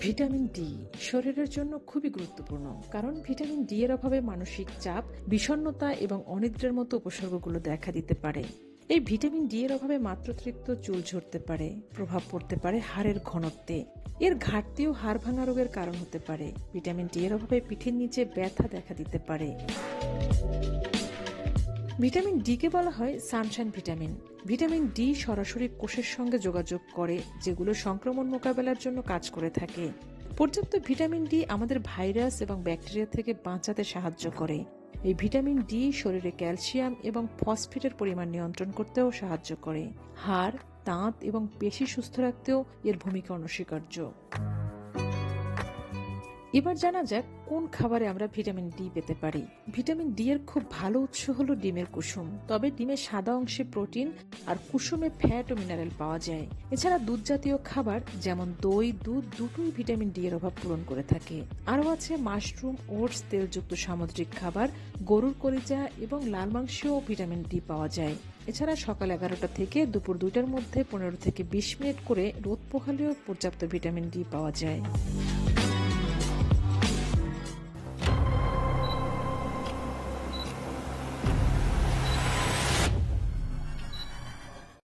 Vitamin D শরীরের জন্য খুবই গুরুত্বপূর্ণ, কারণ ভিটামিন ডি এর অভাবে মানসিক চাপ, বিষণ্ণতা এবং অনিদ্রার মতো উপসর্গগুলো দেখা দিতে পারে। এই ভিটামিন ডি এর অভাবে মাত্রাতিরিক্ত চুল ঝরতে পারে, প্রভাব পড়তে পারে হাড়ের ঘনত্বে। এর ঘাটতিও হাড় ভাঙা রোগের কারণ হতে পারে। ভিটামিন ডি এর অভাবে পিঠের নিচে ব্যথা দেখা দিতে পারে। ভিটামিন ডি কে বলা হয় সানশাইন ভিটামিন। ভিটামিন ডি সরাসরি কোষের সঙ্গে যোগাযোগ করে, যেগুলো সংক্রমণ মোকাবেলার জন্য কাজ করে থাকে। পর্যাপ্ত ভিটামিন ডি আমাদের ভাইরাস এবং ব্যাকটেরিয়া থেকে বাঁচাতে সাহায্য করে। এই ভিটামিন ডি শরীরে ক্যালসিয়াম এবং ফসফেটের পরিমাণ নিয়ন্ত্রণ করতেও সাহায্য করে। হাড়, দাঁত এবং পেশি সুস্থ রাখতেও এর ভূমিকা অনস্বীকার্য। এবার জানা যাক কোন খাবারে আমরা ভিটামিন ডি পেতে পারি। ভিটামিন ডি এর খুব ভালো উৎস হলো ডিমের কুসুম, তবে ডিমের সাদা অংশে প্রোটিন আর কুসুমে ফ্যাট ও মিনারেল পাওয়া যায়। এছাড়া দুধ জাতীয় খাবার যেমন দই, দুধ দুটোই ভিটামিন ডি এর অভাব পূরণ করে থাকে। আরও আছে মাশরুম, ওটস, তেলযুক্ত সামুদ্রিক খাবার, গরুর কলিজা এবং লাল মাংসেও ভিটামিন ডি পাওয়া যায়। এছাড়া সকাল 11টা থেকে দুপুর 2টার মধ্যে 15 থেকে 20 মিনিট করে রোদ পোহালেও পর্যাপ্ত ভিটামিন ডি পাওয়া যায়।